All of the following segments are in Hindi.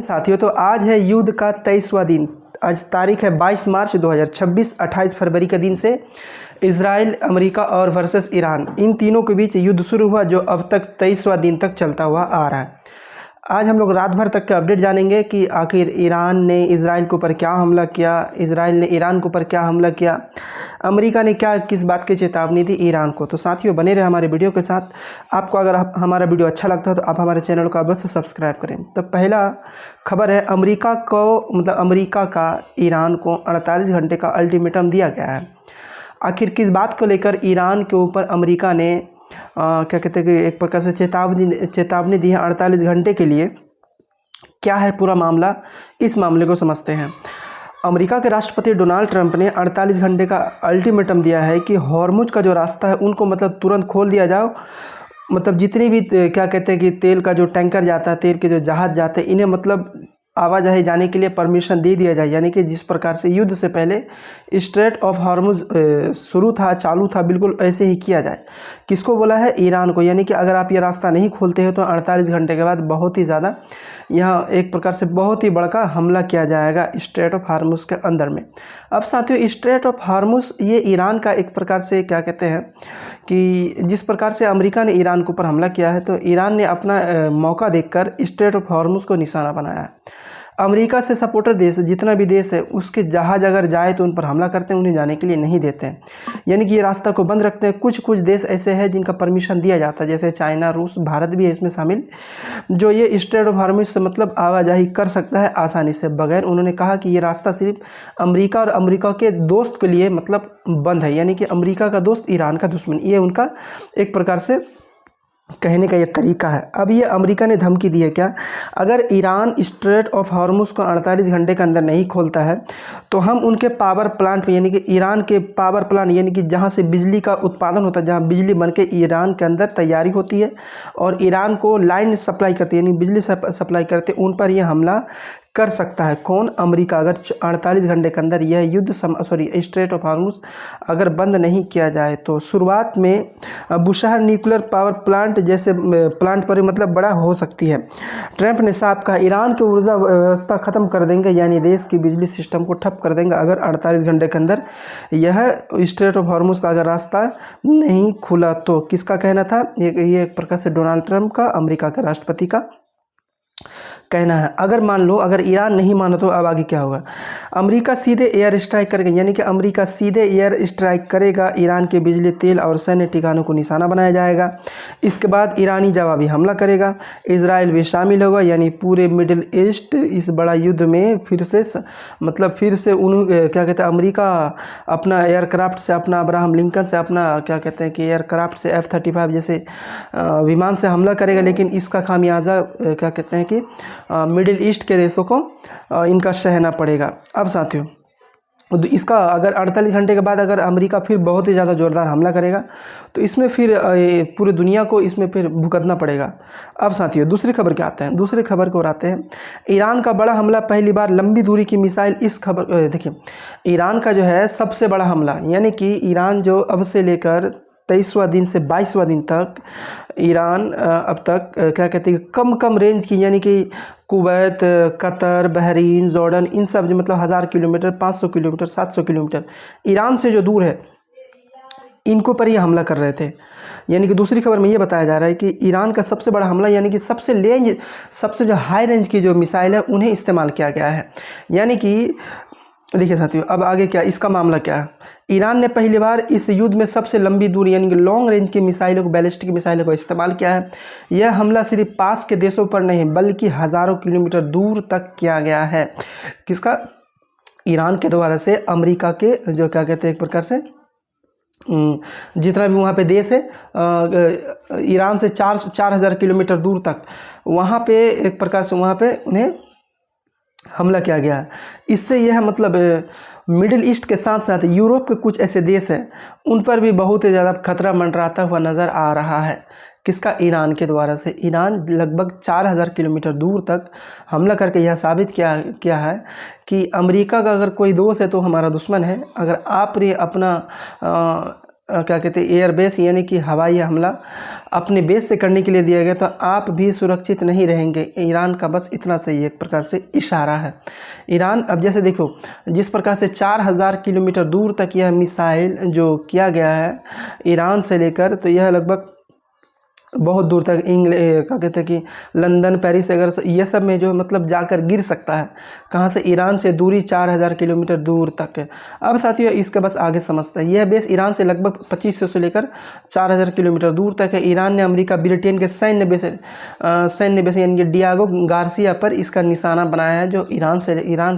साथियों, तो आज है युद्ध का 23वां दिन। आज तारीख है 22 मार्च 2026। 28 फरवरी के दिन से इजराइल, अमेरिका और वर्सेस ईरान, इन तीनों के बीच युद्ध शुरू हुआ, जो अब तक 23वां दिन तक चलता हुआ आ रहा है। आज हम लोग रात भर तक के अपडेट जानेंगे कि आखिर ईरान ने इजराइल के ऊपर क्या हमला किया, इजराइल ने ईरान के ऊपर क्या हमला किया, अमेरिका ने क्या किस बात की चेतावनी दी ईरान को। तो साथियों, बने रहे हमारे वीडियो के साथ। आपको अगर हमारा वीडियो अच्छा लगता है तो आप हमारे चैनल को अवश्य सब्सक्राइब करें। तो पहला खबर है, अमेरिका का ईरान को 48 घंटे का अल्टीमेटम दिया गया है। आखिर किस बात को लेकर ईरान के ऊपर अमेरिका ने क्या कहते हैं कि एक प्रकार से चेतावनी दी है 48 घंटे के लिए। क्या है पूरा मामला, इस मामले को समझते हैं। अमेरिका के राष्ट्रपति डोनाल्ड ट्रंप ने 48 घंटे का अल्टीमेटम दिया है कि हॉर्मुज का जो रास्ता है उनको तुरंत खोल दिया जाओ। जितनी भी क्या कहते हैं कि तेल का जो टैंकर जाता है, तेल के जो जहाज़ जाते हैं, इन्हें आवाजाही जाने के लिए परमिशन दे दिया जाए। यानी कि जिस प्रकार से युद्ध से पहले स्ट्रेट ऑफ हॉर्मुज चालू था, बिल्कुल ऐसे ही किया जाए। किसको बोला है? ईरान को। यानी कि अगर आप ये रास्ता नहीं खोलते हो तो 48 घंटे के बाद बहुत ही ज़्यादा यहाँ एक प्रकार से बहुत ही बड़ा हमला किया जाएगा स्ट्रेट ऑफ हॉर्मुज के अंदर में। अब साथियों, स्ट्रेट ऑफ हॉर्मुज ये ईरान का एक प्रकार से क्या कहते हैं कि जिस प्रकार से अमेरिका ने ईरान के ऊपर हमला किया है, तो ईरान ने अपना मौका देखकर स्ट्रेट ऑफ हॉर्मुज को निशाना बनाया है। अमेरिका से सपोर्टर देश जितना भी देश है, उसके जहाज़ अगर जाए तो उन पर हमला करते हैं, उन्हें जाने के लिए नहीं देते हैं। यानी कि ये रास्ता को बंद रखते हैं। कुछ देश ऐसे हैं जिनका परमिशन दिया जाता है, जैसे चाइना, रूस, भारत भी है इसमें शामिल, जो ये स्ट्रेट ऑफ हॉर्मुज से आवाजाही कर सकता है आसानी से बगैर। उन्होंने कहा कि ये रास्ता सिर्फ अमेरिका और अमेरिका के दोस्त के लिए बंद है। यानी कि अमेरिका का दोस्त ईरान का दुश्मन, ये उनका एक प्रकार से कहने का ये तरीका है। अब ये अमेरिका ने धमकी दी है क्या, अगर ईरान स्ट्रेट ऑफ हॉर्मुज को 48 घंटे के अंदर नहीं खोलता है तो हम उनके पावर प्लांट पे, यानी कि ईरान के पावर प्लांट, यानी कि जहाँ से बिजली का उत्पादन होता है, जहाँ बिजली बनके ईरान के अंदर तैयारी होती है और ईरान को लाइन सप्लाई करती है, यानी बिजली सप्लाई करते हैं, उन पर यह हमला कर सकता है। कौन? अमेरिका। अगर 48 घंटे के अंदर यह युद्ध स्ट्रेट ऑफ हॉर्मुज अगर बंद नहीं किया जाए तो शुरुआत में बुशहर न्यूक्लियर पावर प्लांट जैसे प्लांट पर बड़ा हो सकती है। ट्रंप ने साफ कहा, ईरान की ऊर्जा व्यवस्था ख़त्म कर देंगे, यानी देश की बिजली सिस्टम को ठप कर देंगे अगर 48 घंटे के अंदर यह स्ट्रेट ऑफ हॉर्मुज का अगर रास्ता नहीं खुला तो। किसका कहना था? ये एक प्रकार से डोनाल्ड ट्रंप का, अमेरिका के राष्ट्रपति का कहना है। अगर मान लो अगर ईरान नहीं माना तो अब आगे क्या होगा? अमेरिका सीधे एयर स्ट्राइक करेगा, यानी कि अमेरिका सीधे एयर स्ट्राइक करेगा। ईरान के बिजली, तेल और सैन्य ठिकानों को निशाना बनाया जाएगा। इसके बाद ईरानी जवाबी हमला करेगा। इजराइल भी शामिल होगा, यानी पूरे मिडिल ईस्ट इस बड़ा युद्ध में फिर से उन क्या कहते हैं, अमेरिका अपना एयरक्राफ्ट से, अपना अब्राहम लिंकन से, अपना क्या कहते हैं कि एयरक्राफ्ट से F-35 जैसे विमान से हमला करेगा। लेकिन इसका खामियाजा क्या कहते हैं कि मिडिल ईस्ट के देशों को इनका सहना पड़ेगा। अब साथियों, इसका अगर 48 घंटे के बाद अगर अमेरिका फिर बहुत ही ज़्यादा ज़ोरदार हमला करेगा तो इसमें फिर पूरी दुनिया को इसमें फिर भुगतना पड़ेगा। अब साथियों, दूसरी खबर क्या आते हैं? दूसरी खबर को आते हैं, ईरान का बड़ा हमला, पहली बार लंबी दूरी की मिसाइल। इस खबर देखिए, ईरान का जो है सबसे बड़ा हमला, यानी कि ईरान जो अब से लेकर 23वां दिन से 22वां दिन तक ईरान अब तक क्या कहते हैं कम रेंज की, यानी कि कुवैत, कतर, बहरीन, जॉर्डन, इन सब जो 1000 किलोमीटर, 500 किलोमीटर, 700 किलोमीटर ईरान से जो दूर है, इनको पर ये हमला कर रहे थे। यानी कि दूसरी खबर में ये बताया जा रहा है कि ईरान का सबसे बड़ा हमला, यानी कि सबसे जो हाई रेंज की जो मिसाइल है उन्हें इस्तेमाल किया गया है। यानी कि देखिए साथियों, अब आगे क्या इसका मामला क्या है? ईरान ने पहली बार इस युद्ध में सबसे लंबी दूरी, यानी कि लॉन्ग रेंज की मिसाइलों को, बैलिस्टिक मिसाइलों को इस्तेमाल किया है। यह हमला सिर्फ पास के देशों पर नहीं बल्कि हज़ारों किलोमीटर दूर तक किया गया है। किसका? ईरान के द्वारा से अमेरिका के जो क्या कहते हैं एक प्रकार से जितना भी वहाँ पे देश है, ईरान से 4000 किलोमीटर दूर तक, वहाँ पे एक प्रकार से वहाँ पे उन्हें हमला किया गया है। इससे यह मिडिल ईस्ट के साथ साथ यूरोप के कुछ ऐसे देश हैं, उन पर भी बहुत ही ज़्यादा खतरा मंडराता हुआ नज़र आ रहा है। किसका? ईरान के द्वारा से। ईरान लगभग 4000 किलोमीटर दूर तक हमला करके यह साबित किया है कि अमेरिका का अगर कोई दोस्त है तो हमारा दुश्मन है। अगर आपने अपना क्या कहते हैं एयर बेस यानी कि हवाई हमला अपने बेस से करने के लिए दिया गया, तो आप भी सुरक्षित नहीं रहेंगे। ईरान का बस इतना सही एक प्रकार से इशारा है। ईरान अब जैसे देखो जिस प्रकार से 4000 किलोमीटर दूर तक यह मिसाइल जो किया गया है ईरान से लेकर, तो यह लगभग बहुत दूर तक क्या कहते हैं कि लंदन, पेरिस अगर ये सब में जो मतलब जाकर गिर सकता है। कहाँ से? ईरान से दूरी 4000 किलोमीटर दूर तक है। अब साथियों इसका बस आगे समझते हैं। यह बेस ईरान से लगभग 2500 से लेकर 4000 किलोमीटर दूर तक है। ईरान ने अमेरिका, ब्रिटेन के सैन्य बेस यानी कि डियागो गार्सिया पर इसका निशाना बनाया है, जो ईरान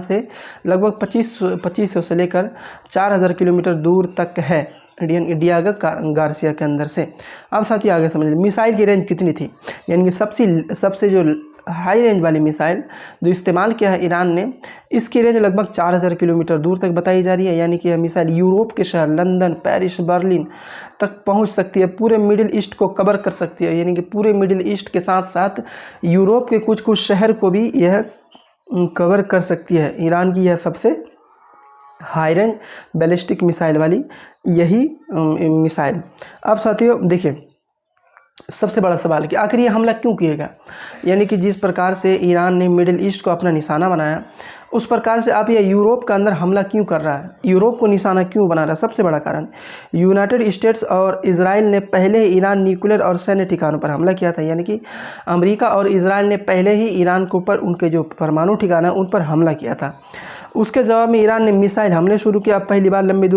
से लगभग 2500 से लेकर 4000 किलोमीटर दूर तक है डियागो गार्सिया के अंदर से। अब साथियों आगे समझ लीजिए मिसाइल की रेंज कितनी थी, यानी कि सबसे जो हाई रेंज वाली मिसाइल जो इस्तेमाल किया है ईरान ने, इसकी रेंज लगभग 4000 किलोमीटर दूर तक बताई जा रही है। यानी कि यह मिसाइल यूरोप के शहर लंदन, पेरिस, बर्लिन तक पहुंच सकती है, पूरे मिडिल ईस्ट को कवर कर सकती है। यानी कि पूरे मिडिल ईस्ट के साथ साथ यूरोप के कुछ शहर को भी यह कवर कर सकती है। ईरान की यह सबसे हाई रेंज बैलिस्टिक मिसाइल वाली यही मिसाइल। अब साथियों देखिए सबसे बड़ा सवाल है कि आखिर ये हमला क्यों किएगा, यानी कि जिस प्रकार से ईरान ने मिडिल ईस्ट को अपना निशाना बनाया, उस प्रकार से आप ये यूरोप के अंदर हमला क्यों कर रहा है, यूरोप को निशाना क्यों बना रहा है? सबसे बड़ा कारण यूनाइटेड स्टेट्स और इजराइल ने पहले ही ईरान न्यूक्लियर और सैन्य ठिकानों पर हमला किया था। यानी कि अमेरिका और इजराइल ने पहले ही ईरान के ऊपर उनके जो परमाणु ठिकाना उन पर हमला किया था। उसके जवाब में ईरान ने मिसाइल हमले शुरू किया। अब पहली बार लंबी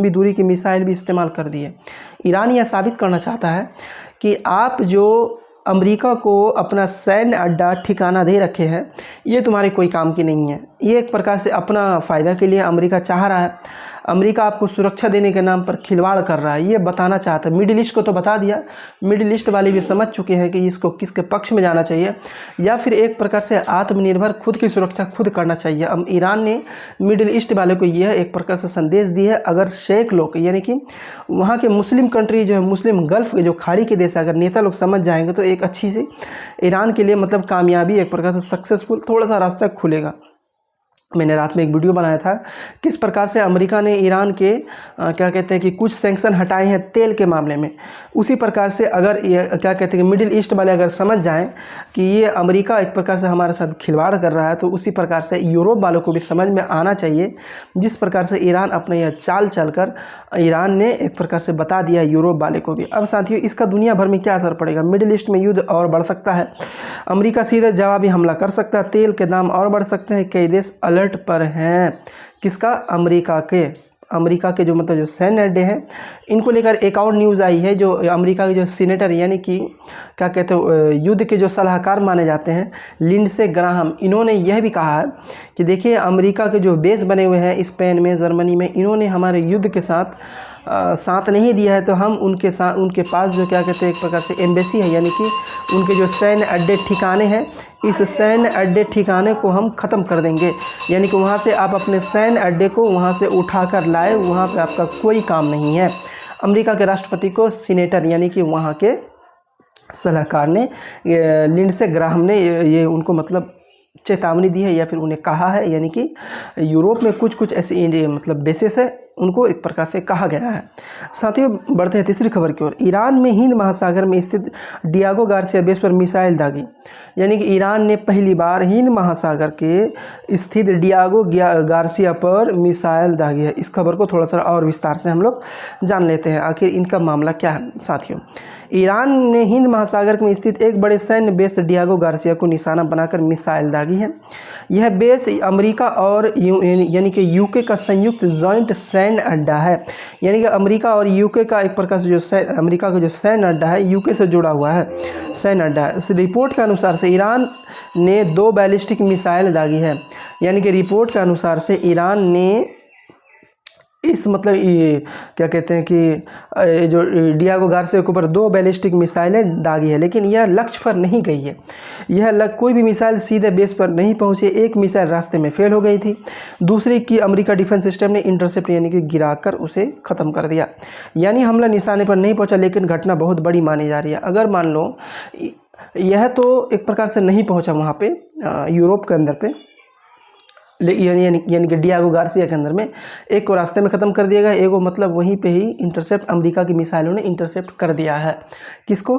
दूरी की मिसाइल भी इस्तेमाल कर दी है। ईरान यह साबित करना चाहता है कि आप जो अमेरिका को अपना सैन्य अड्डा ठिकाना दे रखे हैं, ये तुम्हारे कोई काम की नहीं है। ये एक प्रकार से अपना फ़ायदा के लिए अमेरिका चाह रहा है। अमेरिका आपको सुरक्षा देने के नाम पर खिलवाड़ कर रहा है, ये बताना चाहता है। मिडिल ईस्ट को तो बता दिया, मिडिल ईस्ट वाले भी समझ चुके हैं कि इसको किसके पक्ष में जाना चाहिए, या फिर एक प्रकार से आत्मनिर्भर खुद की सुरक्षा खुद करना चाहिए। अब ईरान ने मिडिल ईस्ट वाले को यह एक प्रकार से संदेश दी है, अगर शेख लोग यानी कि वहाँ के मुस्लिम कंट्री जो है, मुस्लिम गल्फ़ के जो खाड़ी के देश, अगर नेता लोग समझ जाएंगे तो एक अच्छी सी ईरान के लिए मतलब कामयाबी, एक प्रकार से सक्सेसफुल थोड़ा सा रास्ता खुलेगा। मैंने रात में एक वीडियो बनाया था किस प्रकार से अमेरिका ने ईरान के क्या कहते हैं कि कुछ सैंक्शन हटाए हैं तेल के मामले में। उसी प्रकार से अगर ये क्या कहते हैं कि मिडिल ईस्ट वाले अगर समझ जाएं कि ये अमेरिका एक प्रकार से हमारे साथ खिलवाड़ कर रहा है, तो उसी प्रकार से यूरोप वालों को भी समझ में आना चाहिए। जिस प्रकार से ईरान अपना यह चाल चलकर ईरान ने एक प्रकार से बता दिया यूरोप वाले को भी। अब साथियों इसका दुनिया भर में क्या असर पड़ेगा? मिडिल ईस्ट में युद्ध और बढ़ सकता है, अमेरिका सीधे जवाबी हमला कर सकता है, तेल के दाम और बढ़ सकते हैं, कई देश अलर्ट पर हैं। किसका? अमेरिका के जो मतलब जो सैन्य अड्डे हैं, इनको लेकर एक और न्यूज़ आई है। जो अमेरिका के जो सीनेटर यानी कि क्या कहते हैं युद्ध के जो सलाहकार माने जाते हैं लिंडसे ग्राहम, इन्होंने यह भी कहा है कि देखिए अमेरिका के जो बेस बने हुए हैं स्पेन में, जर्मनी में, इन्होंने हमारे युद्ध के साथ नहीं दिया है, तो हम उनके पास जो क्या कहते हैं एक प्रकार से एम्बेसी है, यानी कि उनके जो सैन्य अड्डे ठिकाने हैं, इस सैन्य अड्डे ठिकाने को हम ख़त्म कर देंगे। यानी कि वहाँ से आप अपने सैन्य अड्डे को वहाँ से उठा कर लाए, वहाँ पे आपका कोई काम नहीं है। अमेरिका के राष्ट्रपति को सीनेटर यानी कि वहाँ के सलाहकार ने, लिंडसे ग्राहम ने ये उनको मतलब चेतावनी दी है, या फिर उन्हें कहा है। यानी कि यूरोप में कुछ ऐसे मतलब बेसिस है, उनको एक प्रकार से कहा गया है। साथियों बढ़ते हैं तीसरी खबर की ओर। ईरान में हिंद महासागर में स्थित डियागो गार्सिया बेस पर मिसाइल दागी। यानी कि ईरान ने पहली बार हिंद महासागर के स्थित डियागो गार्सिया पर मिसाइल दागी है। इस खबर को थोड़ा सा और विस्तार से हम लोग जान लेते हैं, आखिर इनका मामला क्या है। साथियों ईरान ने हिंद महासागर में स्थित एक बड़े सैन्य बेस डियागो गार्सिया को निशाना बनाकर मिसाइल दागी है। यह बेस अमेरिका और यानी कि यूके का संयुक्त जॉइंट सैन्य अड्डा है। यानी कि अमेरिका और यूके का एक प्रकार से जो अमेरिका का जो सैन्य अड्डा है यूके से जुड़ा हुआ है सैन्य अड्डा है। इस रिपोर्ट के अनुसार से ईरान ने 2 बैलिस्टिक मिसाइल दागी है। यानी कि रिपोर्ट के अनुसार से ईरान ने इस मतलब ये क्या कहते हैं कि जो डियागो गार्सिया के ऊपर 2 बैलिस्टिक मिसाइलें दागी है, लेकिन यह लक्ष्य पर नहीं गई है। यह कोई भी मिसाइल सीधे बेस पर नहीं पहुंची। एक मिसाइल रास्ते में फेल हो गई थी, दूसरी की अमेरिका डिफेंस सिस्टम ने इंटरसेप्ट यानी कि गिराकर उसे ख़त्म कर दिया। यानी हमला निशाने पर नहीं पहुंचा, लेकिन घटना बहुत बड़ी मानी जा रही है। अगर मान लो यह तो एक प्रकार से नहीं पहुँचा वहाँ पर यूरोप के अंदर पे, यानी कि डियागो गार्सिया के अंदर में, एक को रास्ते में ख़त्म कर दिया गया, एक को मतलब वहीं पे ही इंटरसेप्ट अमेरिका की मिसाइलों ने इंटरसेप्ट कर दिया है। किसको?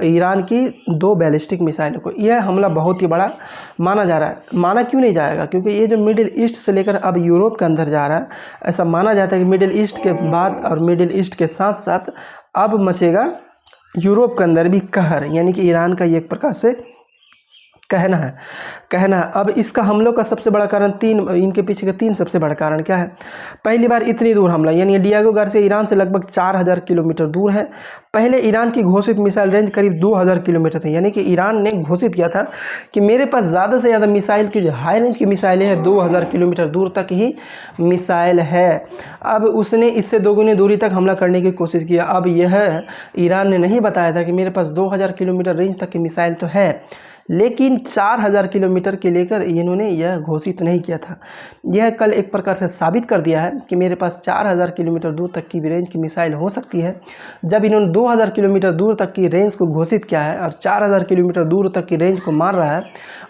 ईरान की 2 बैलिस्टिक मिसाइलों को। यह हमला बहुत ही बड़ा माना जा रहा है। माना क्यों नहीं जाएगा? क्योंकि ये जो मिडिल ईस्ट से लेकर अब यूरोप के अंदर जा रहा है, ऐसा माना जाता है कि मिडिल ईस्ट के बाद और मिडिल ईस्ट के साथ साथ अब मचेगा यूरोप के अंदर भी कहर, यानी कि ईरान का ये एक प्रकार से कहना है। अब इसका हमलों का सबसे बड़ा कारण इनके पीछे के 3 सबसे बड़ा कारण क्या है? पहली बार इतनी दूर हमला, यानी डियागो गार्सिया ईरान से लगभग 4000 किलोमीटर दूर है। पहले ईरान की घोषित मिसाइल रेंज करीब 2000 किलोमीटर थी, यानी कि ईरान ने घोषित किया था कि मेरे पास ज़्यादा से ज़्यादा मिसाइल की जो हाई रेंज की मिसाइलें हैं 2000 किलोमीटर दूर तक ही मिसाइल है। अब उसने इससे दोगुनी दूरी तक हमला करने की कोशिश किया। अब यह ईरान ने नहीं बताया था कि मेरे पास 2000 किलोमीटर रेंज तक की मिसाइल तो है, लेकिन 4000 किलोमीटर के लेकर इन्होंने यह घोषित नहीं किया था। यह कल एक प्रकार से साबित कर दिया है कि मेरे पास 4000 किलोमीटर दूर तक की रेंज की मिसाइल हो सकती है। जब इन्होंने 2000 किलोमीटर दूर तक की रेंज को घोषित किया है और 4000 किलोमीटर दूर तक की रेंज को मार रहा है,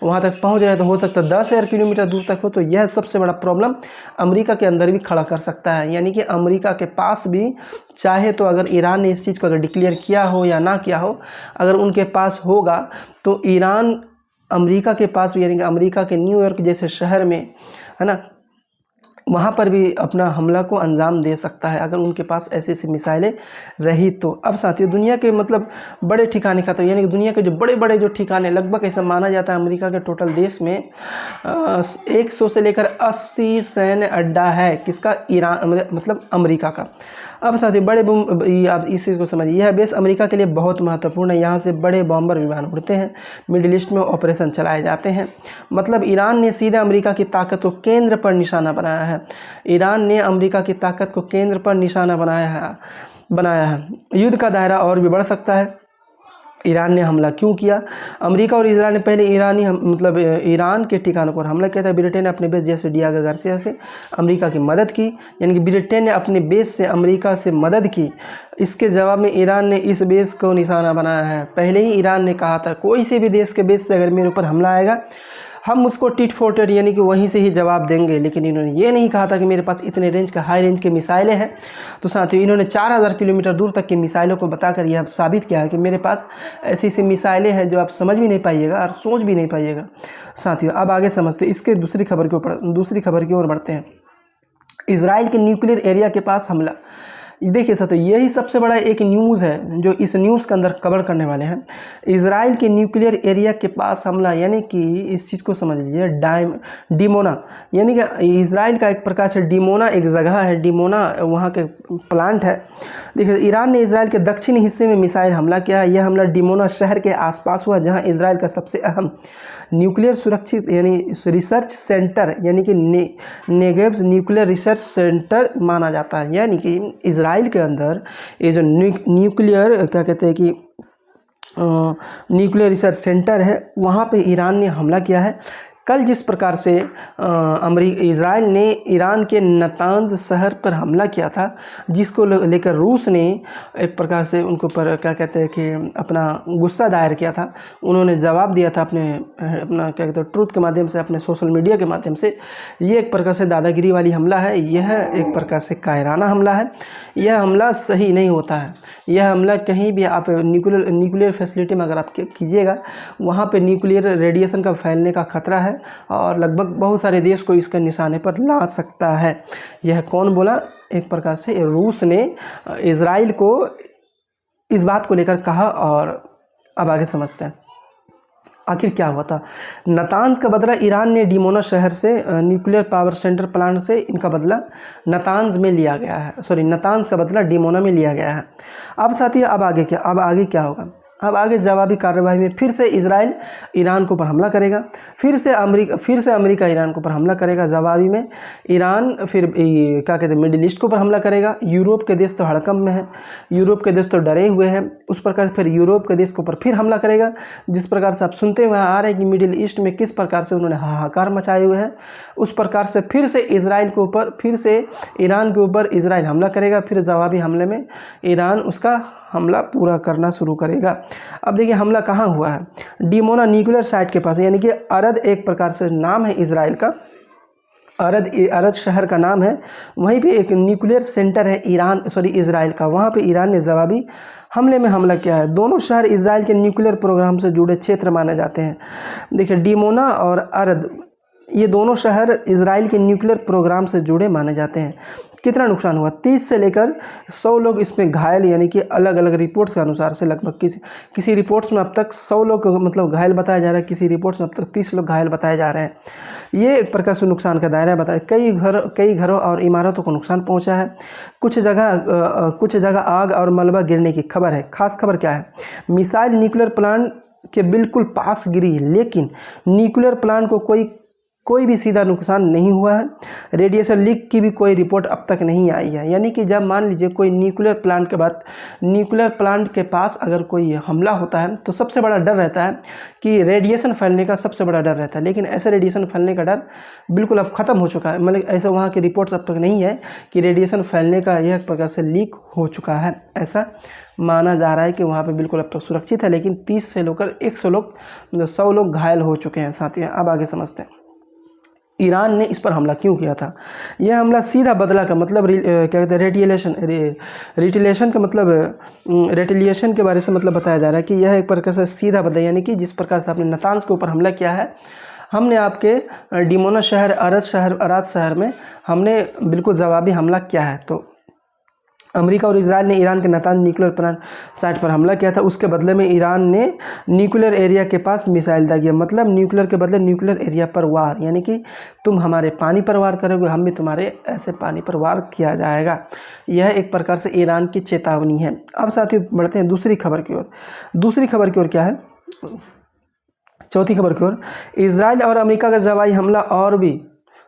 वहाँ तक पहुँच रहा है, तो हो सकता है 10,000 किलोमीटर दूर तक हो। तो यह सबसे बड़ा प्रॉब्लम अमेरिका के अंदर भी खड़ा कर सकता है, यानी कि अमेरिका के पास भी चाहे तो अगर ईरान ने इस चीज़ को अगर डिक्लेयर किया हो या ना किया हो, अगर उनके पास होगा तो ईरान अमेरिका के पास भी, यानी कि अमेरिका के न्यूयॉर्क जैसे शहर में, है ना, वहाँ पर भी अपना हमला को अंजाम दे सकता है अगर उनके पास ऐसी ऐसी मिसाइलें रही तो। अब साथियों, दुनिया के मतलब बड़े ठिकाने खत्म, यानी कि दुनिया के जो बड़े बड़े जो ठिकाने, लगभग ऐसा माना जाता है अमेरिका के टोटल देश में 100 से लेकर 80 सैन्य अड्डा है। किसका? ईरान, मतलब अमेरिका का। अब साथियों, आप इस चीज़ को समझिए, यह बेस अमेरिका के लिए बहुत महत्वपूर्ण है। यहाँ से बड़े बॉम्बर विमान उड़ते हैं, मिडिल ईस्ट में ऑपरेशन चलाए जाते हैं। मतलब ईरान ने सीधे अमेरिका की ताकत को केंद्र पर निशाना बनाया है। ईरान ने अमेरिका की ताकत को केंद्र पर निशाना बनाया है। युद्ध का दायरा और भी बढ़ सकता है। ईरान ने हमला क्यों किया? अमेरिका और इजराइल ने पहले ईरान के ठिकानों पर हमला किया था। ब्रिटेन ने अपने बेस जैसे डियागो गार्सिया से अमेरिका की मदद की, यानी कि ब्रिटेन ने अपने बेस से अमेरिका से मदद की। इसके जवाब में ईरान ने इस बेस को निशाना बनाया है। पहले ही ईरान ने कहा था कोई से भी देश के बेस से अगर मेरे ऊपर हमला आएगा, हम उसको टिट फॉर टेट, यानी कि वहीं से ही जवाब देंगे। लेकिन इन्होंने ये नहीं कहा था कि मेरे पास इतने रेंज का हाई रेंज के मिसाइलें हैं। तो साथियों, इन्होंने 4000 किलोमीटर दूर तक की मिसाइलों को बताकर यह साबित किया है कि मेरे पास ऐसी ऐसी मिसाइलें हैं जो आप समझ भी नहीं पाइएगा और सोच भी नहीं पाइएगा। साथियों, अब आगे समझते, इसके दूसरी खबर की ओर बढ़ते हैं। इजराइल के न्यूक्लियर एरिया के पास हमला। देखिए साथियों, यही सबसे बड़ा एक न्यूज़ है जो इस न्यूज़ के अंदर कवर करने वाले हैं। इजराइल के न्यूक्लियर एरिया के पास हमला, यानी कि इस चीज़ को समझ लीजिए, डिमोना, यानी कि इजराइल का एक प्रकार से डिमोना एक जगह है, डिमोना वहाँ के प्लांट है। देखिए, ईरान ने इजराइल के दक्षिणी हिस्से में मिसाइल हमला किया है। यह हमला डिमोना शहर के आसपास हुआ, जहाँ इजराइल का सबसे अहम न्यूक्लियर सुरक्षित यानी रिसर्च सेंटर, यानी कि नेगेव न्यूक्लियर रिसर्च सेंटर माना जाता है। यानी कि इजराइल के अंदर ये जो न्यूक्लियर क्या कहते हैं कि न्यूक्लियर रिसर्च सेंटर है, वहाँ पे ईरान ने हमला किया है। कल जिस प्रकार से इजराइल ने ईरान के नतांज शहर पर हमला किया था, जिसको लेकर रूस ने एक प्रकार से उनको पर क्या कहते हैं कि अपना गुस्सा दायर किया था, उन्होंने जवाब दिया था अपना क्या कहते हैं ट्रूथ के माध्यम से, अपने सोशल मीडिया के माध्यम से। ये एक प्रकार से दादागिरी वाली हमला है, यह एक प्रकार से कायराना हमला है। यह हमला सही नहीं होता है। यह हमला कहीं भी आप न्यूक्लियर फैसिलिटी में अगर आप कीजिएगा, वहाँ पर न्यूक्लियर रेडिएशन का फैलने का खतरा है और लगभग बहुत सारे देश को इसके निशाने पर ला सकता है। यह कौन बोला? एक प्रकार से रूस ने इजराइल को इस बात को लेकर कहा। और अब आगे समझते हैं आखिर क्या हुआ था। नतांज का बदला ईरान ने डिमोना शहर से न्यूक्लियर पावर सेंटर प्लांट से इनका बदला नतांज में लिया गया है। नतांज का बदला डिमोना में लिया गया है। अब साथियों, अब आगे क्या होगा? अब आगे जवाबी कार्रवाई में फिर से इजराइल ईरान के ऊपर हमला करेगा, फिर से अमेरिका ईरान के ऊपर हमला करेगा। जवाबी में ईरान फिर क्या कहते हैं मिडिल ईस्ट के ऊपर हमला करेगा। यूरोप के देश तो हड़कंप में है, यूरोप के देश तो डरे हुए हैं। उस प्रकार फिर यूरोप के देश के ऊपर फिर हमला करेगा। जिस प्रकार से आप सुनते हुए आ रहे हैं कि मिडिल ईस्ट में किस प्रकार से उन्होंने हाहाकार मचाए हुए हैं, उस प्रकार से फिर से इजराइल के ऊपर, फिर से ईरान के ऊपर इजराइल हमला करेगा। फिर जवाबी हमले में ईरान उसका हमला पूरा करना शुरू करेगा। अब देखिए हमला कहाँ हुआ है, डिमोना न्यूक्लियर साइट के पास, यानी कि अरद एक प्रकार से नाम है इसराइल का, अरद शहर का नाम है। वहीं पे एक न्यूक्लियर सेंटर है इसराइल का, वहाँ पे ईरान ने जवाबी हमले में हमला किया है। दोनों शहर इसराइल के न्यूक्लियर प्रोग्राम से जुड़े क्षेत्र माने जाते हैं। देखिए डिमोना और अरद, ये दोनों शहर इसराइल के न्यूक्लियर प्रोग्राम से जुड़े माने जाते हैं। कितना नुकसान हुआ, 30 से लेकर 100 लोग इसमें घायल, यानी कि अलग अलग रिपोर्ट्स के अनुसार से लगभग किसी रिपोर्ट्स में अब तक 100 लोग मतलब घायल बताया जा रहा है, किसी रिपोर्ट्स में अब तक 30 लोग घायल बताए जा रहे हैं। ये एक प्रकार से नुकसान का दायरा बताया। कई घरों और इमारतों को नुकसान पहुंचा है। कुछ जगह आग और मलबा गिरने की खबर है। खास खबर क्या है, मिसाइल न्यूक्लियर प्लांट के बिल्कुल पास गिरी, लेकिन न्यूक्लियर प्लांट को कोई भी सीधा नुकसान नहीं हुआ है। रेडिएशन लीक की भी कोई रिपोर्ट अब तक नहीं आई है। यानी कि जब मान लीजिए कोई न्यूक्लियर प्लांट के पास अगर कोई हमला होता है तो सबसे बड़ा डर रहता है कि रेडिएशन फैलने का, सबसे बड़ा डर रहता है। लेकिन ऐसे रेडिएशन फैलने का डर बिल्कुल अब ख़त्म हो चुका है। मतलब ऐसे वहाँ की रिपोर्ट्स अब तक नहीं है कि रेडिएशन फैलने का यह एक प्रकार से लीक हो चुका है। ऐसा माना जा रहा है कि वहाँ पे बिल्कुल अब तक सुरक्षित है। लेकिन 30 से लेकर 100 लोग, मतलब 100 लोग घायल हो चुके हैं साथियों। अब आगे समझते हैं ईरान ने इस पर हमला क्यों किया था। यह हमला सीधा बदला का मतलब क्या कहते हैं, रेटिलिएशन के बारे से मतलब बताया जा रहा है कि यह एक प्रकार से सीधा बदला, यानी कि जिस प्रकार से आपने नातान्स के ऊपर हमला किया है, हमने आपके डिमोना शहर, अराद शहर में हमने बिल्कुल जवाबी हमला किया है। तो अमेरिका और इजराइल ने ईरान के नातान्ज न्यूक्लियर प्लांट साइट पर हमला किया था। उसके बदले में ईरान ने न्यूक्लियर एरिया के पास मिसाइल दागिया, मतलब न्यूक्लियर के बदले न्यूक्लियर एरिया पर वार, यानी कि तुम हमारे पानी पर वार करोगे, हम भी तुम्हारे ऐसे पानी पर वार किया जाएगा। यह एक प्रकार से ईरान की चेतावनी है। अब साथियों बढ़ते हैं दूसरी खबर की ओर। दूसरी खबर की ओर क्या है, चौथी खबर की ओर, इजराइल और अमेरिका का जवाबी हमला और भी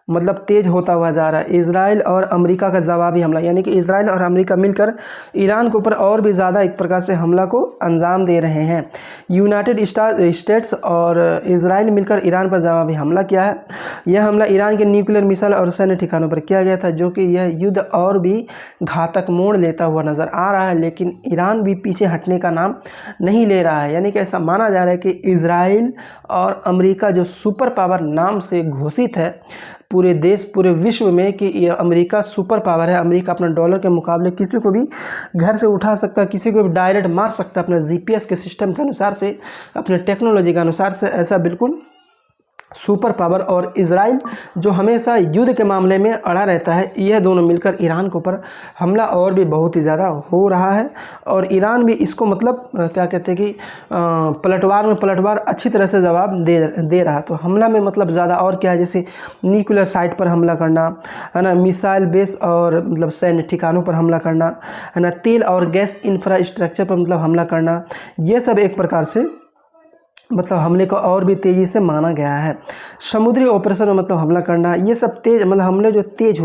मतलब तेज होता हुआ जा रहा है। इजराइल और अमेरिका का जवाबी हमला, यानी कि इजराइल और अमेरिका मिलकर ईरान के ऊपर और भी ज़्यादा एक प्रकार से हमला को अंजाम दे रहे हैं। यूनाइटेड स्टेट्स और इजराइल मिलकर ईरान पर जवाबी हमला किया है। यह हमला ईरान के न्यूक्लियर मिसाइल और सैन्य ठिकानों पर किया गया था, जो कि यह युद्ध और भी घातक मोड़ लेता हुआ नज़र आ रहा है। लेकिन ईरान भी पीछे हटने का नाम नहीं ले रहा है। यानी कि ऐसा माना जा रहा है कि इजराइल और अमेरिका जो सुपर पावर नाम से घोषित है पूरे विश्व में, कि ये अमेरिका सुपर पावर है। अमेरिका अपने डॉलर के मुकाबले किसी को भी घर से उठा सकता है, किसी को भी डायरेक्ट मार सकता है अपने जीपीएस के सिस्टम के अनुसार से, अपने टेक्नोलॉजी के अनुसार से। ऐसा बिल्कुल सुपर पावर और इजराइल जो हमेशा युद्ध के मामले में अड़ा रहता है, यह दोनों मिलकर ईरान के ऊपर हमला और भी बहुत ही ज़्यादा हो रहा है। और ईरान भी इसको मतलब क्या कहते हैं कि पलटवार में पलटवार अच्छी तरह से जवाब दे रहा है। तो हमला में मतलब ज़्यादा और क्या है, जैसे न्यूक्लियर साइट पर हमला करना है ना, मिसाइल बेस और मतलब सैन्य ठिकानों पर हमला करना है ना, तेल और गैस इंफ्रास्ट्रक्चर पर मतलब हमला करना, ये सब एक प्रकार से मतलब हमले को और भी तेज़ी से माना गया है। समुद्री ऑपरेशन में मतलब हमला करना, ये सब मतलब हमले जो तेज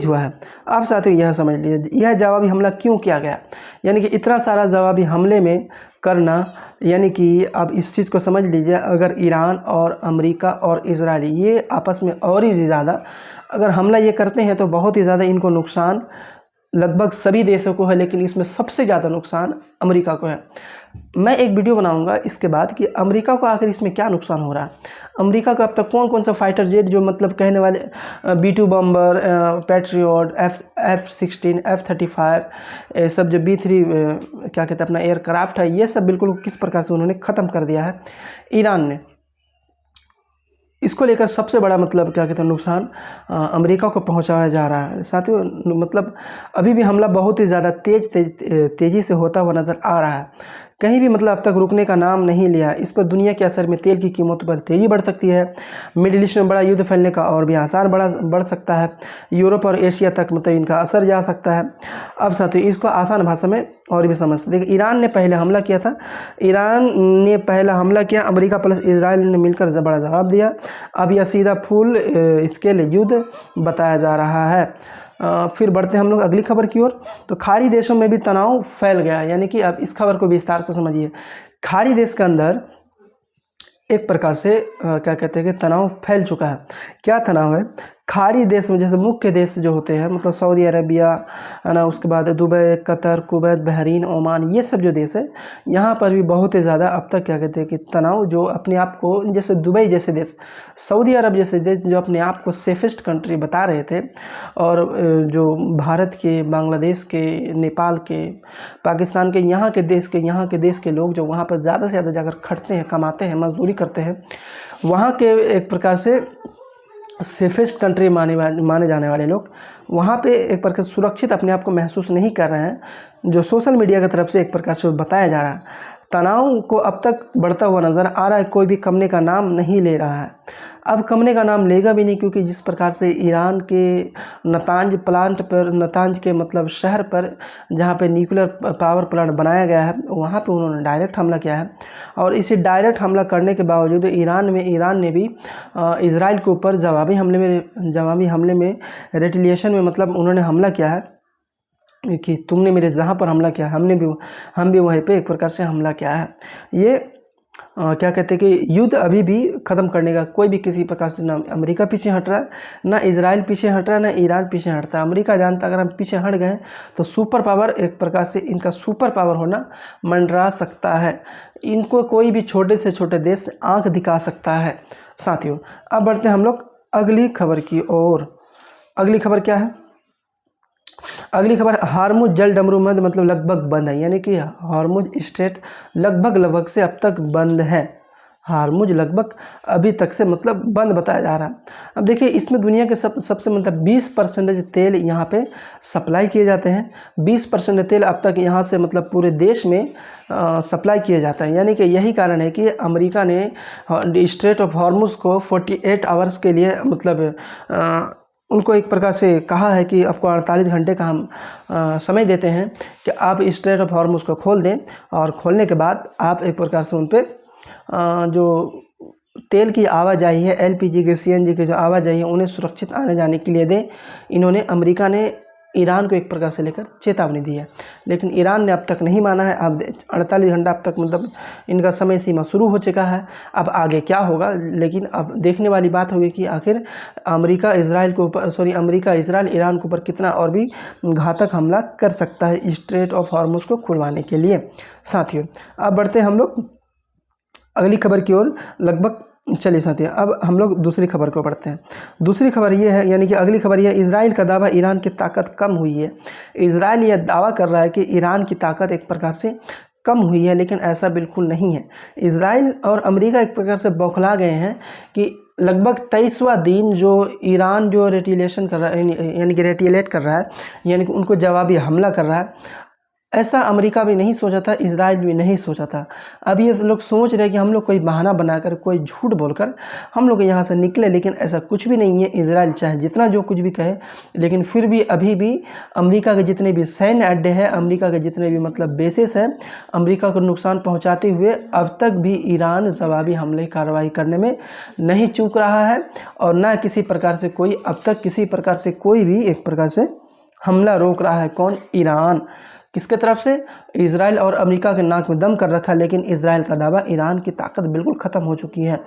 हुआ है। आप साथियों यह समझ लीजिए यह जवाबी हमला क्यों किया गया, यानी कि इतना सारा जवाबी हमले में करना, यानी कि आप इस चीज़ को समझ लीजिए, अगर ईरान और अमेरिका और इजराइल ये आपस में और ही ज़्यादा अगर हमला ये करते हैं तो बहुत ही ज़्यादा इनको नुकसान लगभग सभी देशों को है, लेकिन इसमें सबसे ज़्यादा नुकसान अमेरिका को है। मैं एक वीडियो बनाऊंगा इसके बाद कि अमेरिका को आखिर इसमें क्या नुकसान हो रहा है। अमेरिका का अब तक कौन कौन सा फाइटर जेट जो मतलब कहने वाले B-2 बम्बर, पैट्रियट, F-16, F-35, ये सब जो B-3 क्या कहते हैं अपना एयरक्राफ्ट है, ये सब बिल्कुल किस प्रकार से उन्होंने ख़त्म कर दिया है ईरान ने। इसको लेकर सबसे बड़ा मतलब क्या कहते हैं नुकसान अमेरिका को पहुंचाया जा रहा है। साथियों मतलब अभी भी हमला बहुत ही ज़्यादा तेज़ी से होता हुआ नज़र आ रहा है, कहीं भी मतलब अब तक रुकने का नाम नहीं लिया। इस पर दुनिया के असर में तेल की कीमतों पर तेज़ी बढ़ सकती है। मिडिल ईस्ट में बड़ा युद्ध फैलने का और भी आसार बढ़ सकता है। यूरोप और एशिया तक मतलब इनका असर जा सकता है। अब साथियों इसको आसान भाषा में और भी समझ देखिए, ईरान ने पहले हमला किया था, अमेरिका प्लस इजराइल ने मिलकर बड़ा जवाब दिया। अब यह सीधा फुल स्केल युद्ध बताया जा रहा है। फिर बढ़ते हैं हम लोग अगली खबर की ओर। तो खाड़ी देशों में भी तनाव फैल गया, यानी कि अब इस खबर को विस्तार से समझिए। खाड़ी देश के अंदर एक प्रकार से क्या कहते हैं कि तनाव फैल चुका है। क्या तनाव है, खाड़ी देश में जैसे मुख्य देश जो होते हैं मतलब सऊदी अरबिया है ना, उसके बाद Dubai, Qatar, Kuwait, Bahrain, Oman, ये सब जो देश है यहाँ पर भी बहुत ही ज़्यादा अब तक क्या कहते हैं कि तनाव जो अपने आप को, जैसे दुबई जैसे देश, सऊदी अरब जैसे देश जो अपने आप को सेफेस्ट कंट्री बता रहे थे, और जो भारत के, बांग्लादेश के, नेपाल के, पाकिस्तान के, यहाँ के देश के लोग जो वहाँ पर ज़्यादा से ज़्यादा जाकर खटते हैं, कमाते हैं, मजदूरी करते हैं, वहाँ के एक प्रकार से सेफेस्ट कंट्री माने जाने वाले लोग वहाँ पे एक प्रकार सुरक्षित अपने आप को महसूस नहीं कर रहे हैं, जो सोशल मीडिया की तरफ से एक प्रकार से बताया जा रहा है। तनाव को अब तक बढ़ता हुआ नज़र आ रहा है, कोई भी कमने का नाम नहीं ले रहा है। अब कमने का नाम लेगा भी नहीं, क्योंकि जिस प्रकार से ईरान के नतांज प्लांट पर, नतांज के मतलब शहर पर जहाँ पे न्यूक्लियर पावर प्लांट बनाया गया है, वहाँ पे उन्होंने डायरेक्ट हमला किया है। और इसी डायरेक्ट हमला करने के बावजूद ईरान ने भी इजराइल के ऊपर जवाबी हमले में रेटिलिएशन में मतलब उन्होंने हमला किया है कि तुमने मेरे जहाँ पर हमला किया, हम भी वहीं पे एक प्रकार से हमला किया है। ये क्या कहते हैं कि युद्ध अभी भी ख़त्म करने का कोई भी किसी प्रकार से ना अमेरिका पीछे हट रहा है, ना इजराइल पीछे हट रहा है, ना ईरान पीछे हटता है। अमेरिका जानता है अगर हम पीछे हट गए तो सुपर पावर, एक प्रकार से इनका सुपर पावर होना मंडरा सकता है, इनको कोई भी छोटे से छोटे देश आंख दिखा सकता है। साथियों, अब बढ़ते हैं हम लोग अगली खबर की ओर। अगली खबर क्या है? अगली खबर, हार्मुज जल डमरूबंद मतलब लगभग बंद है, यानी कि हार्मुज स्ट्रेट लगभग से अब तक बंद है। हार्मुज लगभग अभी तक से मतलब बंद बताया जा रहा है। अब देखिए, इसमें दुनिया के सबसे मतलब 20% तेल यहाँ पे सप्लाई किए जाते हैं। 20% तेल अब तक यहाँ से मतलब पूरे देश में सप्लाई किया जाता है। यानी कि यही कारण है कि अमेरिका ने स्ट्रेट ऑफ हार्मुज को 48 आवर्स के लिए मतलब उनको एक प्रकार से कहा है कि आपको 48 घंटे का हम समय देते हैं कि आप स्ट्रेट ऑफ हार्मुज को खोल दें, और खोलने के बाद आप एक प्रकार से उन पर जो तेल की आवाजाही है, एलपीजी के, सीएनजी की जो आवाजाही है, उन्हें सुरक्षित आने जाने के लिए दें। इन्होंने, अमेरिका ने ईरान को एक प्रकार से लेकर चेतावनी दी है, लेकिन ईरान ने अब तक नहीं माना है। अब 48 घंटा अब तक मतलब इनका समय सीमा शुरू हो चुका है। अब आगे क्या होगा, लेकिन अब देखने वाली बात होगी कि आखिर अमेरिका इजराइल ईरान के ऊपर कितना और भी घातक हमला कर सकता है स्ट्रेट ऑफ हार्मुज को खुलवाने के लिए। साथियों, अब बढ़ते हैं हम लोग अगली खबर की ओर। चलिए साथियों, अब हम लोग दूसरी खबर को पढ़ते हैं। दूसरी खबर ये है, यानी कि अगली खबर ये है, इजराइल का दावा, ईरान की ताकत कम हुई है। इजराइल यह दावा कर रहा है कि ईरान की ताकत एक प्रकार से कम हुई है, लेकिन ऐसा बिल्कुल नहीं है। इजराइल और अमेरिका एक प्रकार से बौखला गए हैं कि लगभग 23वां दिन जो ईरान जो रेटिलेशन कर रहा है, यानी कि रेटिलेट कर रहा है, यानी कि उनको जवाबी हमला कर रहा है। ऐसा अमेरिका भी नहीं सोचा था, इजराइल भी नहीं सोचा था। अब ये लोग सोच रहे हैं कि हम लोग कोई बहाना बनाकर, कोई झूठ बोलकर हम लोग यहाँ से निकले, लेकिन ऐसा कुछ भी नहीं है। इजराइल चाहे जितना जो कुछ भी कहे, लेकिन फिर भी अभी भी अमेरिका के जितने भी सैन्य अड्डे हैं, अमेरिका के जितने भी मतलब बेसेस हैं, अमेरिका को नुकसान पहुँचाते हुए अब तक भी ईरान जवाबी हमले कार्रवाई करने में नहीं चूक रहा है, और न किसी प्रकार से कोई अब तक किसी प्रकार से कोई भी एक प्रकार से हमला रोक रहा है। कौन? ईरान। किसके तरफ से? इजराइल और अमेरिका के नाक में दम कर रखा, लेकिन इजराइल का दावा, ईरान की ताकत बिल्कुल ख़त्म हो चुकी है।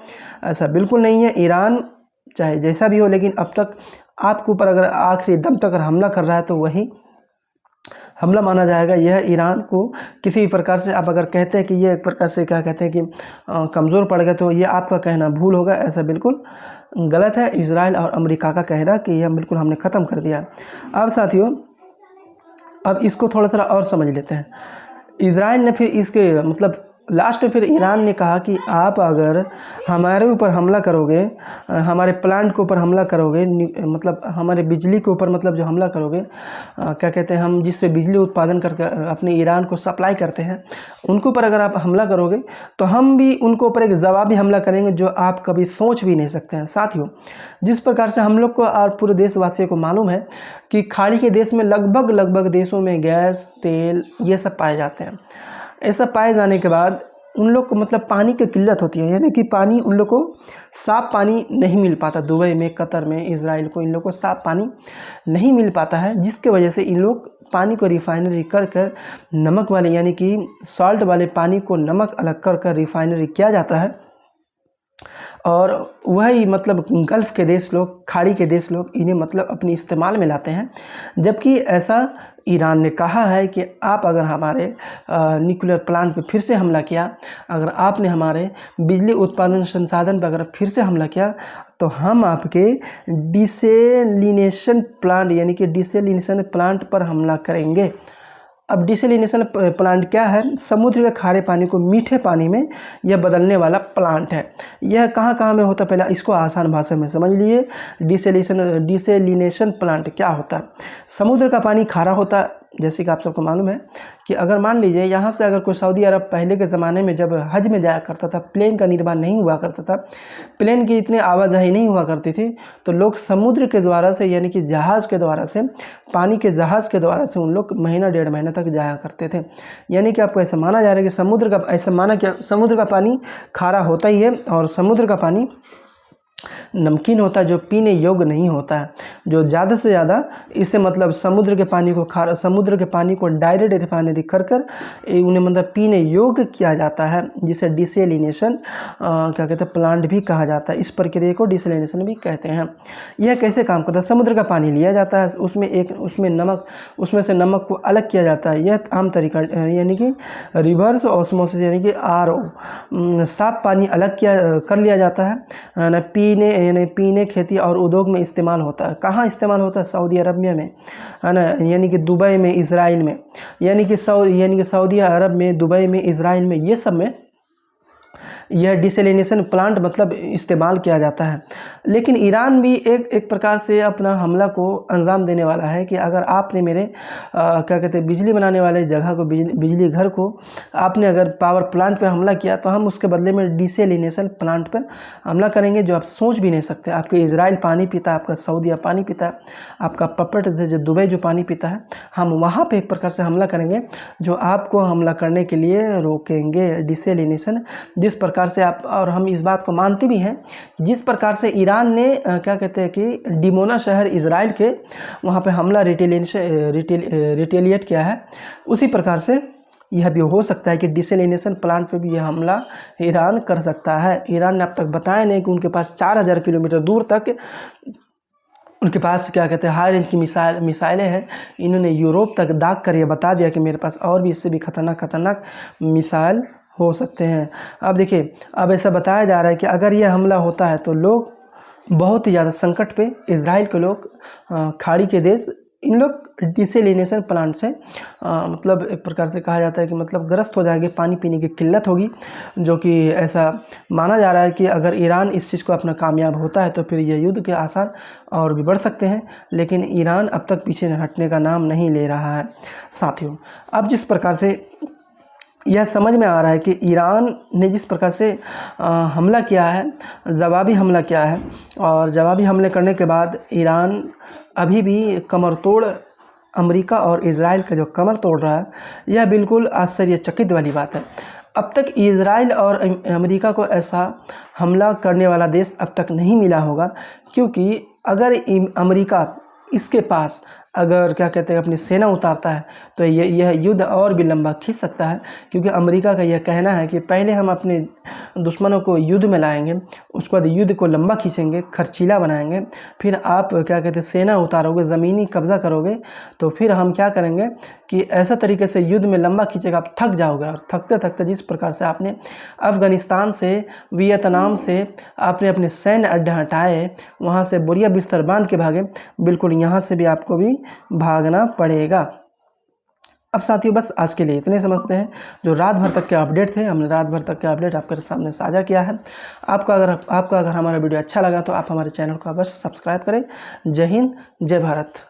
ऐसा बिल्कुल नहीं है। ईरान चाहे जैसा भी हो, लेकिन अब तक आपके ऊपर अगर आखिरी दम तक अगर हमला कर रहा है तो वही हमला माना जाएगा। यह ईरान को किसी भी प्रकार से, आप अगर कहते हैं कि ये एक प्रकार से क्या कहते हैं कि कमज़ोर पड़ गया, तो ये आपका कहना भूल होगा। ऐसा बिल्कुल गलत है इजराइल और अमेरिका का कहना कि यह बिल्कुल हमने ख़त्म कर दिया। अब साथियों, अब इसको थोड़ा सा और समझ लेते हैं। इजराइल ने फिर इसके मतलब लास्ट में फिर ईरान ने कहा कि आप अगर हमारे ऊपर हमला करोगे, हमारे प्लांट के ऊपर हमला करोगे, मतलब हमारे बिजली के ऊपर मतलब जो हमला करोगे, क्या कहते हैं, हम जिससे बिजली उत्पादन करके अपने ईरान को सप्लाई करते हैं, उनके ऊपर अगर आप हमला करोगे तो हम भी उनको ऊपर एक जवाबी हमला करेंगे जो आप कभी सोच भी नहीं सकते हैं। साथियों, जिस प्रकार से हम लोग को और पूरे देशवासियों को मालूम है कि खाड़ी के देश में लगभग देशों में गैस, तेल ये सब पाए जाते हैं। ऐसा पाए जाने के बाद उन लोग को मतलब पानी की किल्लत होती है, यानी कि पानी उन लोग को साफ़ पानी नहीं मिल पाता। दुबई में, कतर में, इजराइल को इन लोग को साफ़ पानी नहीं मिल पाता है, जिसके वजह से इन लोग पानी को रिफाइनरी कर नमक वाले, यानी कि सॉल्ट वाले पानी को नमक अलग कर रिफाइनरी किया जाता है, और वही मतलब गल्फ़ के देश लोग, खाड़ी के देश लोग इन्हें मतलब अपने इस्तेमाल में लाते हैं। जबकि ऐसा ईरान ने कहा है कि आप अगर हमारे न्यूक्लियर प्लांट पे फिर से हमला किया, अगर आपने हमारे बिजली उत्पादन संसाधन पर अगर फिर से हमला किया, तो हम आपके डिसेलिनेशन प्लांट यानी कि डिसेलिनेशन प्लांट पर हमला करेंगे। अब डिसेलिनेशन प्लांट क्या है? समुद्र के खारे पानी को मीठे पानी में यह बदलने वाला प्लांट है। यह कहाँ कहाँ में होता है, पहले इसको आसान भाषा में समझ लिए। डिसेलिनेशन प्लांट क्या होता है? समुद्र का पानी खारा होता है, जैसे कि आप सबको मालूम है कि अगर मान लीजिए यहाँ से अगर कोई सऊदी अरब पहले के ज़माने में जब हज में जाया करता था, प्लेन का निर्माण नहीं हुआ करता था, प्लेन की इतनी आवाजाही नहीं हुआ करती थी, तो लोग समुद्र के द्वारा से यानी कि जहाज़ के द्वारा से, पानी के जहाज़ के द्वारा से उन लोग महीना 1.5 महीना तक जाया करते थे। यानी कि आपको ऐसा माना जा रहा है कि समुद्र का, ऐसा माना कि समुद्र का पानी खारा होता ही है और समुद्र का पानी नमकीन होता है, जो पीने योग्य नहीं होता है। जो ज़्यादा से ज़्यादा इससे मतलब समुद्र के पानी को समुद्र के पानी को डायरेक्ट रिफाइनरी कर उन्हें मतलब पीने योग्य किया जाता है, जिसे डिसेलिनेशन क्या कहते हैं प्लांट भी कहा जाता है। इस प्रक्रिया को डिसेलिनेशन भी कहते हैं। यह कैसे काम करता है? समुद्र का पानी लिया जाता है, उसमें से नमक को अलग किया जाता है। यह आम तरीका यानी कि रिवर्स ऑस्मोसिस यानी कि RO, साफ पानी अलग कर लिया जाता है ना, पीने खेती और उद्योग में इस्तेमाल होता है। कहाँ इस्तेमाल होता है? सऊदी अरबिया में, है ना, यानी कि दुबई में, इज़राइल में, यानी कि सऊदी अरब में, दुबई में, इज़राइल में, ये सब में यह डिसेलिनेशन प्लांट मतलब इस्तेमाल किया जाता है। लेकिन ईरान भी एक प्रकार से अपना हमला को अंजाम देने वाला है कि अगर आपने मेरे क्या कहते हैं बिजली बनाने वाले जगह को, बिजली घर को आपने अगर पावर प्लांट पे हमला किया, तो हम उसके बदले में डिसेलिनेशन प्लांट पर हमला करेंगे, जो आप सोच भी नहीं सकते। आपके इज़राइल पानी पीता है, आपका सऊदीया पानी पीता है, आपका पपेट जो दुबई जो पानी पीता है, हम वहाँ पे एक प्रकार से हमला करेंगे जो आपको हमला करने के लिए रोकेंगे। डिसेलिनेशन जिस प्रकार से आप, और हम इस बात को मानते भी हैं, जिस प्रकार से ईरान ने क्या कहते हैं कि डिमोना शहर इज़राइल के वहाँ पे हमला रिटेलिएट किया है, उसी प्रकार से यह भी हो सकता है कि डिसेलिनेशन प्लांट पे भी यह हमला ईरान कर सकता है। ईरान ने अब तक बताया नहीं कि उनके पास 4000 किलोमीटर दूर तक उनके पास क्या कहते हैं हाई रेंज की मिसाइलें हैं। इन्होंने यूरोप तक दाग कर यह बता दिया कि मेरे पास और भी इससे भी खतरनाक मिसाइल हो सकते हैं। अब देखिए, अब ऐसा बताया जा रहा है कि अगर यह हमला होता है तो लोग बहुत ही ज़्यादा संकट पे, इज़राइल के लोग, खाड़ी के देश, इन लोग डिसेलिनेशन प्लांट से मतलब एक प्रकार से कहा जाता है कि मतलब ग्रस्त हो जाएंगे, पानी पीने की किल्लत होगी। जो कि ऐसा माना जा रहा है कि अगर ईरान इस चीज़ को अपना कामयाब होता है तो फिर यह युद्ध के आसार और भी बढ़ सकते हैं। लेकिन ईरान अब तक पीछे हटने का नाम नहीं ले रहा है। साथियों, अब जिस प्रकार से यह समझ में आ रहा है कि ईरान ने जिस प्रकार से हमला किया है, जवाबी हमला किया है, और जवाबी हमले करने के बाद ईरान अभी भी कमर तोड़ अमेरिका और इज़राइल का जो कमर तोड़ रहा है, यह बिल्कुल आश्चर्यचकित वाली बात है। अब तक इज़राइल और अमेरिका को ऐसा हमला करने वाला देश अब तक नहीं मिला होगा, क्योंकि अगर अमेरिका इसके पास अगर क्या कहते हैं अपनी सेना उतारता है तो यह युद्ध और भी लंबा खींच सकता है। क्योंकि अमेरिका का यह कहना है कि पहले हम अपने दुश्मनों को युद्ध में लाएंगे, उसके बाद युद्ध को लंबा खींचेंगे, खर्चीला बनाएंगे, फिर आप क्या कहते हैं सेना उतारोगे, ज़मीनी कब्ज़ा करोगे, तो फिर हम क्या करेंगे कि ऐसा तरीके से युद्ध में लंबा खींचेगा, आप थक जाओगे। और थकते थकते जिस प्रकार से आपने अफ़गानिस्तान से, वियतनाम से आपने अपने सैन्य अड्डे हटाए, वहाँ से बोरिया बिस्तर बांध के भागे, बिल्कुल यहाँ से भी आपको भी भागना पड़ेगा। अब साथियों, बस आज के लिए इतने समझते हैं। जो रात भर तक के अपडेट थे, हमने रात भर तक के अपडेट आपके सामने साझा किया है। आपका अगर हमारा वीडियो अच्छा लगा तो आप हमारे चैनल को अवश्य सब्सक्राइब करें। जय हिंद, जय भारत।